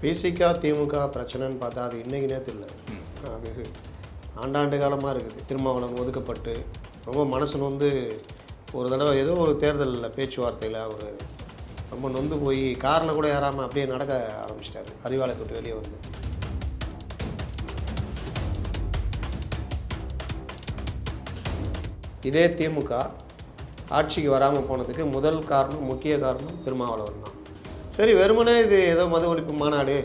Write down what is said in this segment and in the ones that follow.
பேசிக்கா திமுக பிரச்சனைன்னு பார்த்தா அது இன்றைக்கி நேற்று இல்லை. அது ஆண்டாண்டு காலமாக இருக்குது. திருமாவளவன் ஒதுக்கப்பட்டு ரொம்ப மனசு நொந்து ஒரு தடவை ஏதோ ஒரு தேர்தலில் பேச்சுவார்த்தையில் அவர் ரொம்ப நொந்து போய் காரில் கூட ஏறாமல் அப்படியே நடக்க ஆரம்பிச்சிட்டாரு, அறிவாலயத்தை விட்டு வெளியே வந்து. இதே திமுக ஆட்சிக்கு வராமல் போனதுக்கு முதல் காரணம், முக்கிய காரணம் திருமாவளவன் தான். சரி, வெறுமனே இது ஏதோ மது ஒழிப்பு மாநாடு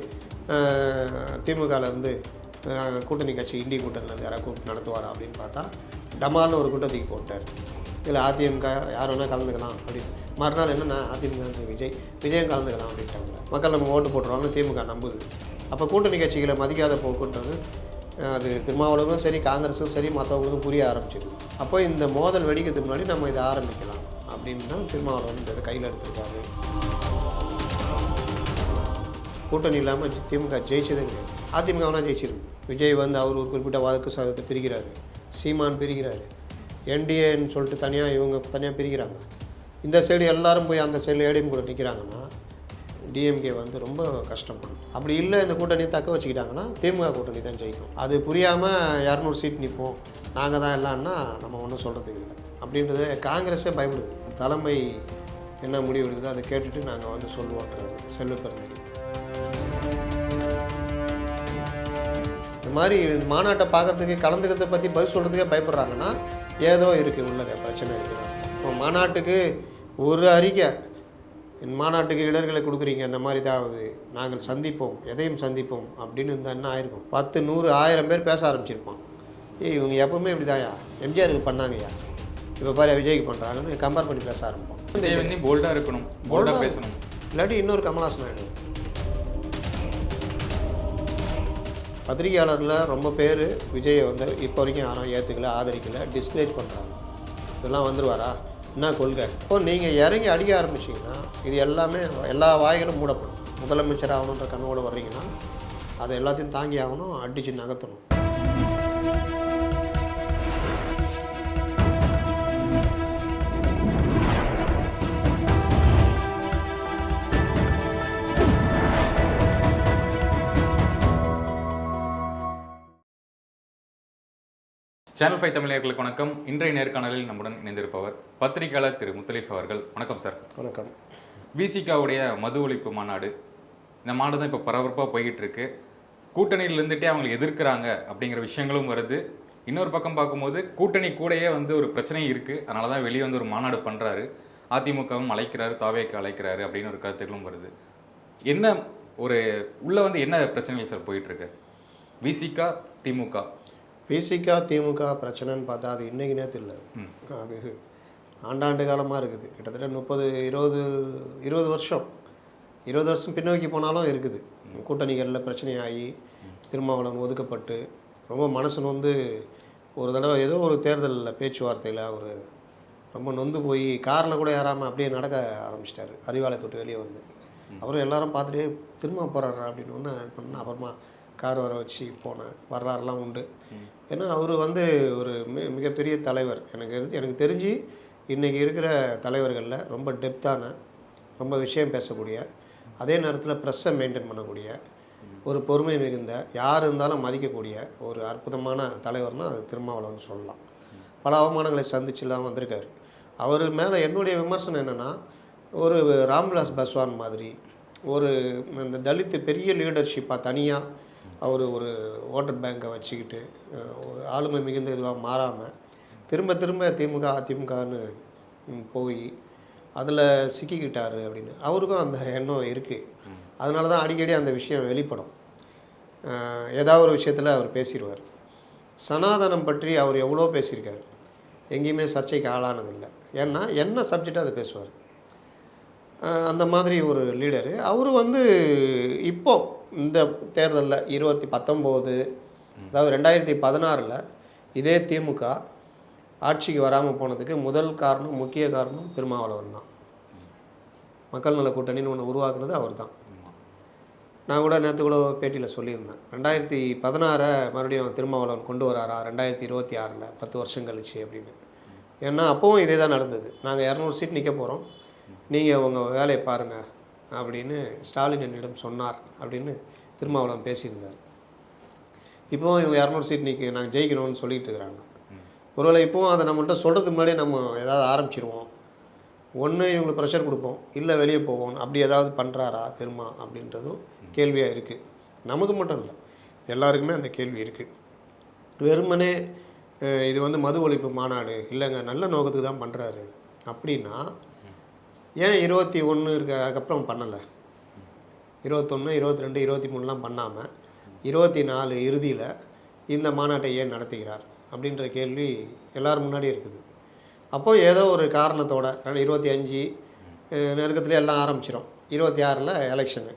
திமுகலேருந்து கூட்டணி கட்சி இந்திய கூட்டணிலேருந்து யாராவது கூப்பிட்டு நடத்துவாரா அப்படின்னு பார்த்தா டமால்னு ஒரு கூட்டத்துக்கு போட்டார். இல்லை அதிமுக யார் வேணால் கலந்துக்கலாம் அப்படின்னு. மறுநாள் என்னென்னா அதிமுக விஜயம் கலந்துக்கலாம் அப்படின்ட்டாங்க. மக்கள் நம்ம ஓட்டு போட்டுருவாங்க, திமுக நம்புது. அப்போ கூட்டணி கட்சிகளை மதிக்காத போக்குன்றது அது திருமாவளவனும் சரி, காங்கிரஸும் சரி, மற்றவங்களுக்கும் புரிய ஆரம்பிச்சிருக்கு. அப்போ இந்த மோதல் வெடிக்கிறதுக்கு முன்னாடி நம்ம இதை ஆரம்பிக்கலாம் அப்படின்னு தான் திருமாவளவன் இதை கையில் எடுத்துருக்காரு. கூட்டணி இல்லாமல் திமுக ஜெயிச்சதே கிடையாது. அதிமுக வேணால் ஜெயிச்சிருக்கு. விஜய் வந்து அவர் ஒரு குறிப்பிட்ட வாக்கு சதவீதத்தை பிரிக்கிறாரு, சீமான் பிரிக்கிறாரு, என்டிஏன்னு சொல்லிட்டு தனியாக இவங்க தனியாக பிரிக்கிறாங்க. இந்த சைடு எல்லாரும் போய் அந்த சைடில் ஏடிஎம் கூட நிற்கிறாங்கன்னா டிஎம்கே வந்து ரொம்ப கஷ்டப்படும். அப்படி இல்லை இந்த கூட்டணியை தக்க வச்சுக்கிட்டாங்கன்னா திமுக கூட்டணி தான் ஜெயிக்கும். அது புரியாமல் 200 சீட் நிற்போம், நாங்கள் தான் எல்லாம்னா நம்ம ஒன்றும் சொல்கிறதுக்கு இல்லை அப்படின்றது காங்கிரஸே பயப்படுது. தலைமை என்ன முடிவு எடுக்குதோ அதை கேட்டுட்டு நாங்கள் வந்து சொல்லுவோன்றது செல்வ பெருந்தகை. இந்த மாதிரி மாநாட்டை பார்க்குறதுக்கு கலந்துக்கிறத பற்றி பதில் சொல்கிறதுக்கே பயப்படுறாங்கன்னா ஏதோ இருக்குது, உள்ளக பிரச்சனை இருக்குது. இப்போ மாநாட்டுக்கு ஒரு அறிக்கை, என் மாநாட்டுக்கு இடர்களை கொடுக்குறீங்க, அந்த மாதிரி தான் நாங்கள் சந்திப்போம், எதையும் சந்திப்போம் அப்படின்னு இருந்தால் என்ன ஆயிருக்கும்? 10, 100, 1000 பேர் பேச ஆரம்பிச்சிருப்பான். இவங்க எப்பவுமே இப்படி தான்யா, எம்ஜிஆருக்கு பண்ணாங்கய்யா, இப்போ பாரு விஜய்க்கு பண்ணுறாங்கன்னு கம்பேர் பண்ணி பேச ஆரம்பிப்போம். போல்டாக இருக்கணும், போல்டாக பேசணும், இல்லாட்டி இன்னொரு கமல்ஹாசன் ஆகிடும். பத்திரிகையாளரில் ரொம்ப பேர் விஜயை வந்து இப்போ வரைக்கும் யாரும் ஏற்றுக்கல, ஆதரிக்கலை, டிஸ்கரேஜ் பண்ணுறாங்க. இதெல்லாம் வந்துடுவாரா, என்ன கொள்கை? இப்போ நீங்கள் இறங்கி அடிக்க ஆரம்பிச்சிங்கன்னா இது எல்லாமே எல்லா வாய்களும் மூடப்படும். முதலமைச்சர் ஆகணுன்ற கனவோடு வர்றீங்கன்னா அதை எல்லாத்தையும் தாங்கி ஆகணும், அடித்து நகர்த்தணும். சேனல் 5 தமிழர்களுக்கு வணக்கம். இன்றைய நேர்காணலில் நம்முடன் இணைந்திருப்பவர் பத்திரிகையாளர் திரு முத்தலீஃப் அவர்கள். வணக்கம் சார். வணக்கம். விசிகாவுடைய மது ஒழிப்பு மாநாடு, இந்த மாநாடு தான் இப்போ பரபரப்பாக போய்கிட்டு இருக்கு. கூட்டணியில் இருந்துகிட்டே அவங்களை எதிர்க்கிறாங்க அப்படிங்கிற விஷயங்களும் வருது. இன்னொரு பக்கம் பார்க்கும்போது கூட்டணி கூடயே வந்து ஒரு பிரச்சனை இருக்குது, அதனால தான் வெளியே வந்து ஒரு மாநாடு பண்ணுறாரு, அதிமுகவும் அழைக்கிறாரு, தாவேக்கு அழைக்கிறாரு அப்படின்னு ஒரு கருத்துக்களும் வருது. என்ன ஒரு உள்ளே வந்து என்ன பிரச்சனைகள் சார் போயிட்டுருக்கு விசிகா திமுக? பேசிக்கா திமுக பிரச்சனைன்னு பார்த்தா அது இன்றைக்கி நேற்று இல்லை. அது ஆண்டாண்டு காலமாக இருக்குது. கிட்டத்தட்ட 20 வருஷம் பின்னோக்கி போனாலும் இருக்குது. கூட்டணிகளில் பிரச்சனையாகி திருமாவளவன் ஒதுக்கப்பட்டு ரொம்ப மனசு நொந்து ஒரு தடவை ஏதோ ஒரு தேர்தலில் பேச்சுவார்த்தையில் அவர் ரொம்ப நொந்து போய் காரில் கூட ஏறாமல் அப்படியே நடக்க ஆரம்பிச்சிட்டாரு, அறிவாலயத்தை விட்டு வெளியே வந்து. அப்புறம் எல்லாரும் பார்த்துட்டே திரும்ப போகிறாரா அப்படின்னு ஒன்று பண்ண, அப்புறமா கார் வர வச்சு போனேன். வரலாறுலாம் உண்டு. ஏன்னா அவர் வந்து ஒரு மிகப்பெரிய தலைவர். எனக்கு தெரிஞ்சு இன்றைக்கி இருக்கிற தலைவர்களில் ரொம்ப டெப்த்தான, ரொம்ப விஷயம் பேசக்கூடிய, அதே நேரத்தில் ப்ரெஸ்ஸை மெயின்டைன் பண்ணக்கூடிய, ஒரு பொறுமை மிகுந்த, யார் இருந்தாலும் மதிக்கக்கூடிய ஒரு அற்புதமான தலைவர்னால் அது திருமாவளவன் சொல்லலாம். பல அவமானங்களை சந்திச்சுலாம் வந்திருக்காரு. அவர் மேலே என்னுடைய விமர்சனம் என்னென்னா, ஒரு ராம்விலாஸ் பாஸ்வான் மாதிரி ஒரு இந்த தலித்து பெரிய லீடர்ஷிப்பாக தனியாக அவர் ஒரு ஓட்டர் பேங்கை வச்சுக்கிட்டு ஒரு ஆளுமை மிகுந்த இதுவாக மாறாமல் திரும்ப திரும்ப திமுக அதிமுகன்னு போய் அதில் சிக்கிக்கிட்டார் அப்படின்னு அவருக்கும் அந்த எண்ணம் இருக்குது. அதனால தான் அடிக்கடி அந்த விஷயம் வெளிப்படும். ஏதாவது ஒரு விஷயத்தில் அவர் பேசிடுவார். சனாதனம் பற்றி அவர் எவ்வளோ பேசியிருக்காரு, எங்கேயுமே சர்ச்சைக்கு ஆளானதில்லை. ஏன்னா என்ன சப்ஜெக்டாக அதை பேசுவார். அந்த மாதிரி ஒரு லீடரு. அவர் வந்து இப்போ இந்த தேர்தலில் 2019, அதாவது 2016 இதே திமுக ஆட்சிக்கு வராமல் போனதுக்கு முதல் காரணம், முக்கிய காரணம் திருமாவளவன் தான். மக்கள் நல கூட்டணின்னு ஒன்று உருவாக்குனது அவர் தான். நான் கூட நேற்று கூட பேட்டியில் சொல்லியிருந்தேன், 2016 மறுபடியும் திருமாவளவன் கொண்டு வராரா 2026 10 வருஷம் கழிச்சு அப்படின்னு. ஏன்னா அப்போவும் இதே தான் நடந்தது. நாங்கள் 200 சீட் நிற்க போகிறோம், நீங்கள் உங்கள் வேலையை பாருங்கள் அப்படின்னு ஸ்டாலின் என்னிடம் சொன்னார் அப்படின்னு திருமாவளவன் பேசியிருந்தார். இப்போவும் இவங்க 200 சீட் நாங்கள் ஜெயிக்கணும்னு சொல்லிட்டு இருக்கிறாங்க. ஒருவேளை இப்போவும் அதை நம்மள்கிட்ட சொல்கிறதுக்கு முன்னாடியே நம்ம ஏதாவது ஆரம்பிச்சிருவோம். ஒன்று இவங்களுக்கு ப்ரெஷர் கொடுப்போம், இல்லை வெளியே போவோம். அப்படி ஏதாவது பண்ணுறாரா திருமா அப்படின்றதும் கேள்வியாக இருக்குது. நமக்கு மட்டும் இல்லை, எல்லாருக்குமே அந்த கேள்வி இருக்குது. வெறுமனே இது வந்து மது ஒழிப்பு மாநாடு இல்லைங்க, நல்ல நோக்கத்துக்கு தான் பண்ணுறாரு அப்படின்னா ஏன் 21 அதுக்கப்புறம் பண்ணலை? 21, 22, 23 பண்ணாமல் 24 இறுதியில் இந்த மாநாட்டை ஏன் நடத்துகிறார் அப்படின்ற கேள்வி எல்லோரும் முன்னாடி இருக்குது. அப்போது ஏதோ ஒரு காரணத்தோட 25 நெருக்கத்துலேயே எல்லாம் ஆரம்பிச்சிடும், 26 எலெக்ஷனு.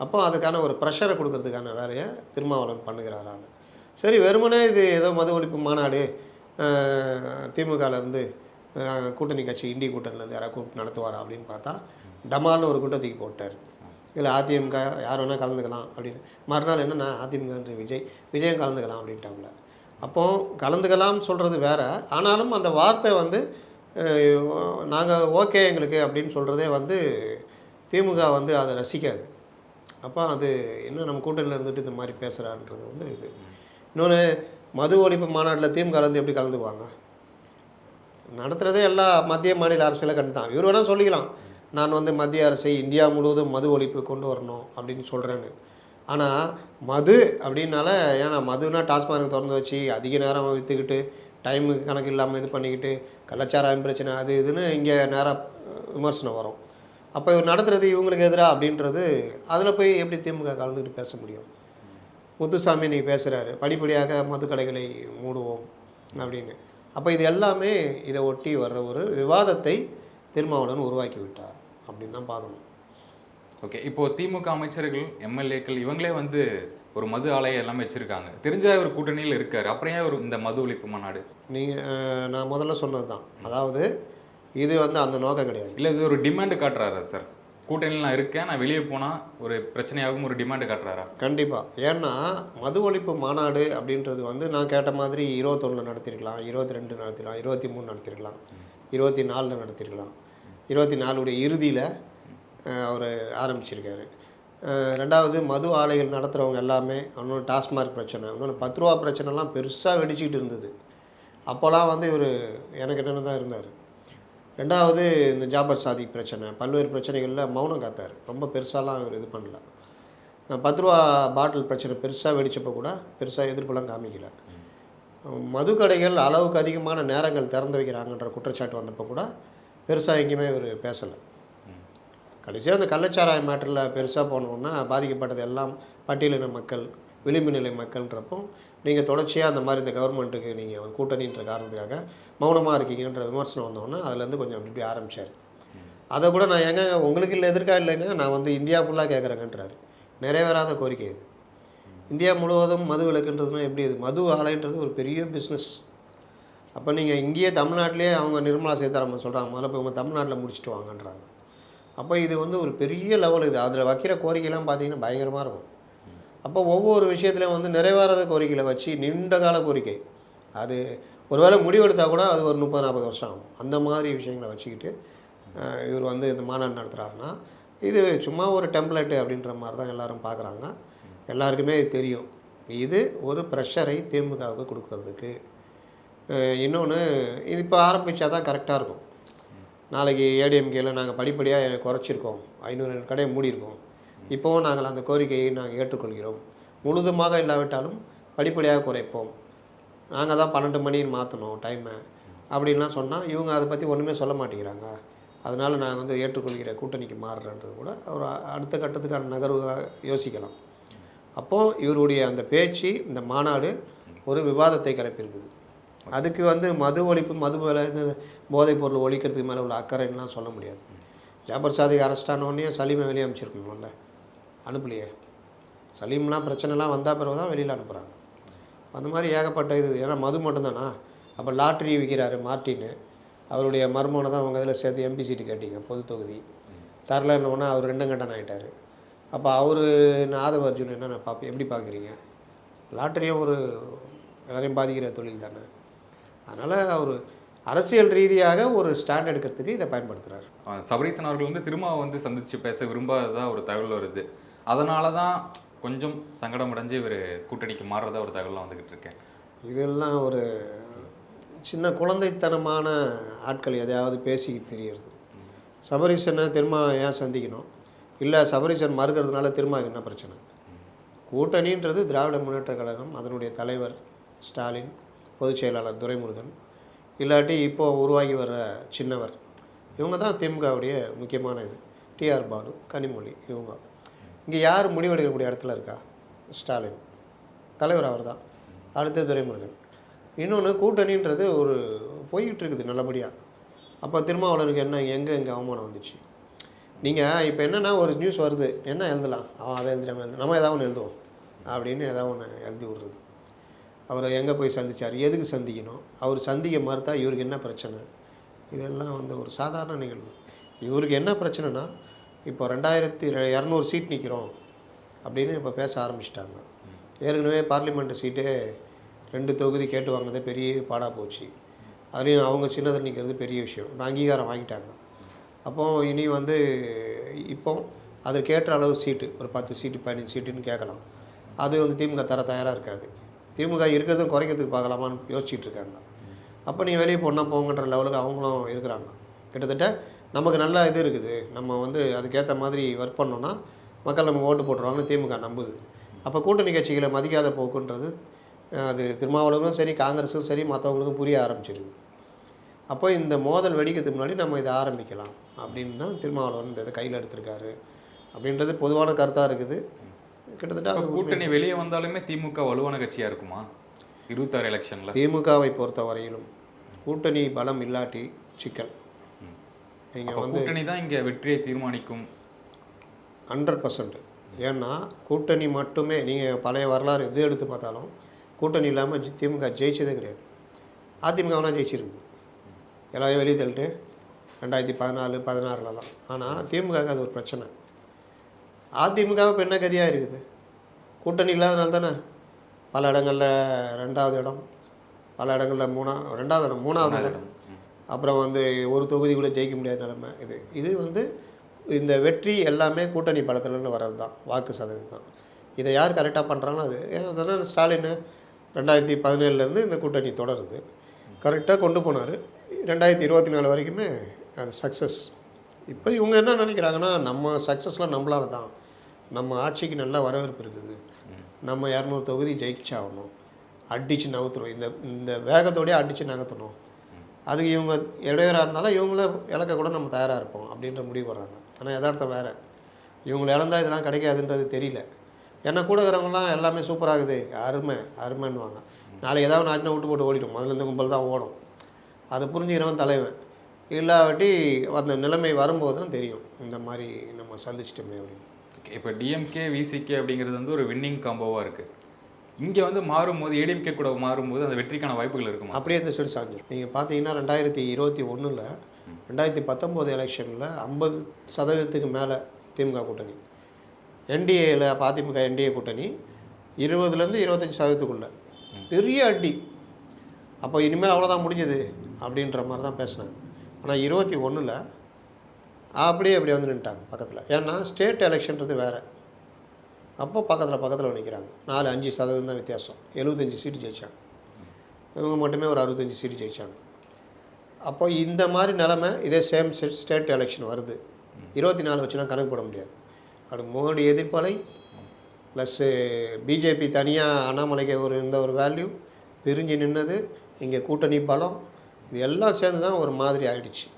அப்போ அதுக்கான ஒரு ப்ரெஷரை கொடுக்கறதுக்கான வேலையை திருமாவளவன் பண்ணுகிறாரான்னு. சரி, வெறுமனே இது ஏதோ மது ஒழிப்பு மாநாடு திமுகலேருந்து கூட்டணி கட்சி இந்தி கூட்டணிலேருந்து யாராவது கூப்பிட்டு நடத்துவாரா அப்படின்னு பார்த்தா டமால்னு ஒரு கூட்டத்துக்கு போட்டார். இல்லை அதிமுக யார் வேணால் கலந்துக்கலாம் அப்படின்னு. மறுநாள் என்னென்னா அதிமுகன்ற விஜயம் கலந்துக்கலாம் அப்படின்ட்டாப்புல. அப்போது கலந்துக்கலாம்னு சொல்கிறது வேறு, ஆனாலும் அந்த வார்த்தை வந்து நாங்கள் ஓகே எங்களுக்கு அப்படின்னு சொல்கிறதே வந்து திமுக வந்து அதை ரசிக்காது. அப்போ அது என்ன நம்ம கூட்டணியில் இருந்துட்டு இந்த மாதிரி பேசுகிறான்றது வந்து இது. இன்னொன்று, மது ஒழிப்பு மாநாட்டில் திமுக கலந்து எப்படி கலந்துக்குவாங்க? நடத்துகிறதே எல்லா மத்திய மாநில அரசியலை கண்டு தான். இவர் வேணால் சொல்லிக்கலாம், நான் வந்து மத்திய அரசை இந்தியா முழுவதும் மது ஒழிப்பு கொண்டு வரணும் அப்படின்னு சொல்கிறேன்னு. ஆனால் மது அப்படின்னால, ஏன்னா மதுனா டாஸ்மார்க் திறந்து வச்சு அதிக நேரம் விற்றுக்கிட்டு டைமுக்கு கணக்கு இல்லாமல் இது பண்ணிக்கிட்டு கள்ளச்சாராயம் பிரச்சனை அது இதுன்னு இங்கே நேராக விமர்சனம் வரும். அப்போ இவர் நடத்துகிறது இவங்களுக்கு எதிராக அப்படின்றது, அதில் போய் எப்படி திமுக கலந்துக்கிட்டு பேச முடியும்? முத்துசாமி இன்றைக்கி பேசுகிறாரு, படிப்படியாக மது கடைகளை மூடுவோம் அப்படின்னு. அப்போ இது எல்லாமே இதை ஒட்டி வர்ற ஒரு விவாதத்தை திருமாவளவன் உருவாக்கி விட்டார் அப்படின்னு தான் பார்க்கணும். ஓகே, இப்போது திமுக அமைச்சர்கள், எம்எல்ஏக்கள் இவங்களே வந்து ஒரு மது ஆலையை எல்லாமே வச்சுருக்காங்க. தெரிஞ்ச ஒரு கூட்டணியில் இருக்கார், அப்புறம் ஏன் ஒரு இந்த மது ஒழிப்பு மாநாடு? நான் முதல்ல சொன்னது தான், அதாவது இது வந்து அந்த நோக்கம் கிடையாது. இல்லை, இது ஒரு டிமாண்டு காட்டுறாரா சார்? கூட்டணியில் நான் இருக்கேன், நான் வெளியே போனால் ஒரு பிரச்சனையாகவும் ஒரு டிமாண்டு காட்டுறாரா? கண்டிப்பாக. ஏன்னா மது ஒழிப்பு மாநாடு அப்படின்றது வந்து நான் கேட்ட மாதிரி 21 நடத்திருக்கலாம், 22 நடத்திருக்கலாம், 23 நடத்திருக்கலாம், 24 நடத்திருக்கலாம். 24 இறுதியில் அவர் ஆரம்பிச்சிருக்காரு. ரெண்டாவது, மது ஆலைகள் நடத்துகிறவங்க எல்லாமே, இன்னொன்று டாஸ்மார்க் பிரச்சனை, இன்னொன்று 10 ரூபா பிரச்சனைலாம் பெருசாக வெடிச்சிக்கிட்டு இருந்தது. அப்போல்லாம் வந்து இவர் எனக்கு என்னென்னு தான் இருந்தார். ரெண்டாவது, இந்த ஜாபர் சாதிக் பிரச்சனை, பல்வேறு பிரச்சனைகளில் மௌனம் காத்தார். ரொம்ப பெருசாலாம் அவர் இது பண்ணல. 10 ரூபா பாட்டில் பிரச்சனை பெருசாக வெடித்தப்போ கூட பெருசாக எதிர்ப்புலாம் காமிக்கல. மது கடைகள் அளவுக்கு அதிகமான நேரங்கள் திறந்து வைக்கிறாங்கன்ற குற்றச்சாட்டு வந்தப்போ கூட பெருசாக எங்கேயுமே இவர் பேசலை. கடைசியாக அந்த கள்ளச்சாராய மேட்டரில் பெருசாக போனோன்னா பாதிக்கப்பட்டது எல்லாம் பட்டியலின மக்கள், விளிம்பு நிலை மக்கள்ன்றப்போ நீங்கள் தொடர்ச்சியாக அந்த மாதிரி இந்த கவர்மெண்ட்டுக்கு நீங்கள் கூட்டணின்ற காரணத்துக்காக மௌனமாக இருக்கீங்கன்ற விமர்சனம் வந்தோன்னா அதுலேருந்து கொஞ்சம் அப்படி ஆரம்பித்தார். அதை கூட நான் ஏங்க உங்களுக்கு இல்லை எதிர்க்காக இல்லைங்க, நான் வந்து இந்தியா ஃபுல்லாக கேட்குறேங்கன்றாரு. நிறைவேறாத கோரிக்கை இது. இந்தியா முழுவதும் மது விலக்குன்றதுனா எப்படி? இது மது ஆலைன்றது ஒரு பெரிய பிஸ்னஸ். அப்போ நீங்கள் இங்கேயே தமிழ்நாட்டிலே அவங்க நிர்மலா சீதாராமன் சொல்கிறாங்க, முதல்ல போய் உங்கள் தமிழ்நாட்டில் முடிச்சுட்டு வாங்கன்றாங்க. அப்போ இது வந்து ஒரு பெரிய லெவல். இது அதில் வைக்கிற கோரிக்கைலாம் பார்த்தீங்கன்னா பயங்கரமாக இருக்கும். அப்போ ஒவ்வொரு விஷயத்துலையும் வந்து நிறைவேறாத கோரிக்கைகளை வச்சு, நீண்ட கால கோரிக்கை, அது ஒருவேளை முடிவெடுத்தால் கூட அது ஒரு 30-40 வருஷம் ஆகும். அந்த மாதிரி விஷயங்களை வச்சுக்கிட்டு இவர் வந்து இந்த மாநாடு நடத்துகிறாருன்னா இது சும்மா ஒரு டெம்ப்ளேட்டு அப்படின்ற மாதிரி தான் எல்லோரும் பார்க்குறாங்க. எல்லாருக்குமே தெரியும் இது ஒரு ப்ரெஷரை திமுகவுக்கு கொடுக்கறதுக்கு. இன்னொன்று, இது இப்போ ஆரம்பித்தா தான் கரெக்டாக இருக்கும். நாளைக்கு ஏடிஎம்கேயில் நாங்கள் படிப்படியாக குறைச்சிருக்கோம், 500 கடையை மூடியிருக்கோம், இப்போவும் நாங்கள் அந்த கோரிக்கையை நாங்கள் ஏற்றுக்கொள்கிறோம், முழுதுமாக இல்லாவிட்டாலும் படிப்படியாக குறைப்போம், நாங்கள் தான் 12 மணின்னு மாற்றணும் டைமை அப்படின்லாம் சொன்னால் இவங்க அதை பற்றி ஒன்றுமே சொல்ல மாட்டேங்கிறாங்க. அதனால் நாங்கள் வந்து ஏற்றுக்கொள்கிற கூட்டணிக்கு மாறுறன்றது கூட ஒரு அடுத்த கட்டத்துக்கான நகர்வாக யோசிக்கலாம். அப்போது இவருடைய அந்த பேச்சு, இந்த மாநாடு ஒரு விவாதத்தை கிளப்பியிருக்குது. அதுக்கு வந்து மது ஒழிப்பு, மது போதைப் பொருள் ஒழிக்கிறதுக்கு மேலே உள்ள அக்கறைன்னெலாம் சொல்ல முடியாது. ஜாபர் சாதிக் அரெஸ்ட் ஆனோடனே சலீமை வெளியே அனுப்பிச்சிருக்கணும்ல, அனுப்பலையே. சலீம்லாம் பிரச்சனைலாம் வந்தால் பிறகு தான் வெளியில் அனுப்புகிறாங்க. அந்த மாதிரி ஏகப்பட்ட இது. ஏன்னா மது மட்டும்தானா? அப்போ லாட்ரி விற்கிறாரு மார்ட்டின்னு, அவருடைய மர்மனை தான் அவங்க இதில் சேர்த்து எம்பி சீட்டு கேட்டீங்க, பொது தொகுதி தரலன்னொன்னே அவர் 2 கண்டன் ஆகிட்டார். அப்போ அவர் ஆதவ அர்ஜுன் என்ன எப்படி பார்க்குறீங்க? லாட்டரியும் ஒரு எல்லாரையும் பாதிக்கிற தொழில் தானே. அதனால் அவர் அரசியல் ரீதியாக ஒரு ஸ்டாண்ட் எடுக்கிறதுக்கு இதை பயன்படுத்துகிறார். சபரீசன் அவர்கள் வந்து திரும்ப வந்து சந்திச்சு பேச விரும்பாததா ஒரு தகவல் வருது. அதனால தான் கொஞ்சம் சங்கடம் அடைஞ்சு இவர் கூட்டணிக்கு மாறுறதா ஒரு தகவலாம் வந்துகிட்டு இருக்கேன். இதெல்லாம் ஒரு சின்ன குழந்தைத்தனமான ஆட்கள் எதையாவது பேசிக்கிட்டு தெரியறது. சபரீசனை திரும்ப ஏன் சந்திக்கணும், இல்லை சபரீசன் மறுக்கிறதுனால திரும்ப என்ன பிரச்சனை? கூட்டணின்றது திராவிட முன்னேற்ற கழகம், அதனுடைய தலைவர் ஸ்டாலின், பொதுச் செயலாளர் துரைமுருகன், இல்லாட்டி இப்போது உருவாகி வர சின்னவர், இவங்க தான் திமுகவுடைய முக்கியமான இது. டிஆர் பாலு, கனிமொழி, இவங்க. இங்கே யார் முடிவெடுக்கக்கூடிய இடத்துல இருக்கா? ஸ்டாலின் தலைவர் அவர் தான், அடுத்து துரைமுருகன். இன்னொன்று கூட்டணின்றது ஒரு போய்கிட்டு இருக்குது நல்லபடியாக. அப்போ திருமாவளவனுக்கு என்ன எங்கே அவமானம் வந்துச்சு? நீங்கள் இப்போ என்னென்னா ஒரு நியூஸ் வருது, என்ன எழுதலாம், அவன் அதை எழுதுறாங்க, நம்ம ஏதாவது ஒன்று எழுதுவோம் அப்படின்னு ஏதாவது ஒன்று எழுதி விட்றது. அவரை எங்கே போய் சந்தித்தார், எதுக்கு சந்திக்கணும், அவர் சந்திக்க மறுத்தா இவருக்கு என்ன பிரச்சனை? இதெல்லாம் வந்து ஒரு சாதாரண நிகழ்வு. இவருக்கு என்ன பிரச்சனைனா, இப்போ 2200 சீட் நிற்கிறோம் அப்படின்னு இப்போ பேச ஆரம்பிச்சிட்டாங்க. ஏற்கனவே பார்லிமெண்ட் சீட்டே 2 தொகுதி கேட்டு வாங்கினதே பெரிய பாடாக போச்சு. அதுலேயும் அவங்க சின்னதில் நிற்கிறது பெரிய விஷயம். அங்கீகாரம் வாங்கிட்டாங்க. அப்போது இனி வந்து இப்போ அதற்கேற்ற அளவு சீட்டு ஒரு 10 சீட்டு 15 சீட்டுன்னு கேட்கலாம். அது வந்து திமுக தர தயாராக இருக்காது. திமுக இருக்கிறதும் குறைக்கிறதுக்கு பார்க்கலாமான்னு யோசிச்சுட்டு இருக்காங்க. அப்போ நீங்கள் வெளியே போனால் போங்கன்ற லெவலுக்கு அவங்களும் இருக்கிறாங்க. கிட்டத்தட்ட நமக்கு நல்ல இது இருக்குது, நம்ம வந்து அதுக்கேற்ற மாதிரி ஒர்க் பண்ணோன்னா மக்கள் நமக்கு ஓட்டு போட்டுருவாங்கன்னு திமுக நம்புது. அப்போ கூட்டணி கட்சிகளை மதிக்காத போக்குன்றது அது திருமாவளவனும் சரி, காங்கிரஸும் சரி, மற்றவங்களுக்கும் புரிய ஆரம்பிச்சிருக்கு. அப்போ இந்த மோதல் வெடிக்கிறதுக்கு முன்னாடி நம்ம இதை ஆரம்பிக்கலாம் அப்படின்னு தான் திருமாவளவன் இந்த இதை கையில் எடுத்திருக்காரு அப்படின்றது பொதுவான கருத்தாக இருக்குது. கிட்டத்தட்ட கூட்டணி வெளியே வந்தாலுமே திமுக வலுவான கட்சியாக இருக்குமா 26 எலெக்ஷனில்? திமுகவை பொறுத்த வரையிலும் கூட்டணி பலம் இல்லாட்டி சிக்கல். நீங்கள் வந்து கூட்டணி தான் இங்கே வெற்றியை தீர்மானிக்கும் 100%. ஏன்னா கூட்டணி மட்டுமே நீங்கள் பழைய வரலாறு எது எடுத்து பார்த்தாலும் கூட்டணி இல்லாமல் திமுக ஜெயிச்சதே கிடையாது. அதிமுகவெலாம் ஜெயிச்சிருக்குது, எல்லாரையும் வெளியே தள்ளிட்டு 2014 16லலாம். ஆனால் திமுகவுக்கு அது ஒரு பிரச்சனை. அதிமுக இப்போ என்ன கதியாக இருக்குது? கூட்டணி இல்லாதனால தானே பல இடங்களில் 2வது இடம், பல இடங்களில் 2வது இடம் 3வது இடம், அப்புறம் வந்து ஒரு தொகுதி கூட ஜெயிக்க முடியாத நிலைமை. இது வந்து இந்த வெற்றி எல்லாமே கூட்டணி பலத்திலேருந்து வர்றது தான், வாக்கு சதவீதம் தான். இதை யார் கரெக்டாக பண்ணுறாங்கன்னா அது அதனால் ஸ்டாலின் 2017 இந்த கூட்டணி தொடருது, கரெக்டாக கொண்டு போனார். 2024 வரைக்குமே அது சக்ஸஸ். இப்போ இவங்க என்ன நினைக்கிறாங்கன்னா, நம்ம சக்ஸஸ்லாம் நம்மளால தான், நம்ம ஆட்சிக்கு நல்ல வரவேற்பு இருக்குது, நம்ம 200 தொகுதி ஜெயிச்சாகணும், அடித்து நகர்த்தணும், இந்த வேகத்தோடய அடித்து நகர்த்தணும். அதுக்கு இவங்க இடையராக இருந்தாலும் இவங்கள இழக்க கூட நம்ம தயாராக இருப்போம் அப்படின்ற முடிவு வர்றாங்க. ஆனால் யதார்த்தம் வேறு, இவங்களை இழந்தால் இதெல்லாம் கிடைக்காதுன்றது தெரியல. ஏன்னா கூட இருக்கிறவங்களாம் எல்லாமே சூப்பராகுது, அருமைன்னுவாங்க. நாளைக்கு ஏதாவது நாச்சுனா விட்டு போட்டு ஓடிடும், முதல்ல இந்த கும்பல் தான் ஓடும். அதை புரிஞ்சுக்கிறவன் தலைவன். இல்லாட்டி அந்த நிலைமை வரும்போது தான் தெரியும் இந்த மாதிரி நம்ம சந்திச்சிட்டோமே அப்படின்னு. இப்போ டிஎம்கே விசிகே அப்படிங்கிறது வந்து ஒரு வின்னிங் காம்போவாக இருக்குது. இங்கே வந்து மாறும்போது ஏடிஎம்கே கூட மாறும்போது அந்த வெற்றிக்கான வாய்ப்புகள் இருக்குமா? அப்படியே இந்த சைடு சாஞ்சிடும். நீங்கள் பார்த்தீங்கன்னா 2021 2019 எலெக்ஷனில் 50% மேலே திமுக கூட்டணி, என்டிஏயில் அதிமுக என்டிஏ கூட்டணி 20லேருந்து 25%க்குள்ளே பெரிய அடி. அப்போ இனிமேல் அவ்வளோதான் முடிஞ்சது அப்படின்ற மாதிரி தான் பேசினாங்க. ஆனால் 21 அப்படியே வந்து நின்ட்டாங்க பக்கத்தில். ஏன்னா ஸ்டேட் எலெக்ஷன்றது வேறு. அப்போ பக்கத்தில் நிற்கிறாங்க. 4-5% தான் வித்தியாசம். 75 சீட்டு ஜெயித்தாங்க. இவங்க மட்டுமே ஒரு 65 சீட்டு ஜெயித்தாங்க. அப்போ இந்த மாதிரி நிலமை இதே சேம் ஸ்டேட் எலெக்ஷன் வருது. 24 வச்சுலாம் கணக்கு போட முடியாது. அப்படி மோடி எதிர்ப்பலை ப்ளஸ்ஸு பிஜேபி தனியாக அண்ணாமலைக்கு ஒரு வேல்யூ பிரிஞ்சு நின்னது, இங்கே கூட்டணி பலம், இது எல்லாம் சேர்ந்து தான் ஒரு மாதிரி ஆயிடுச்சு.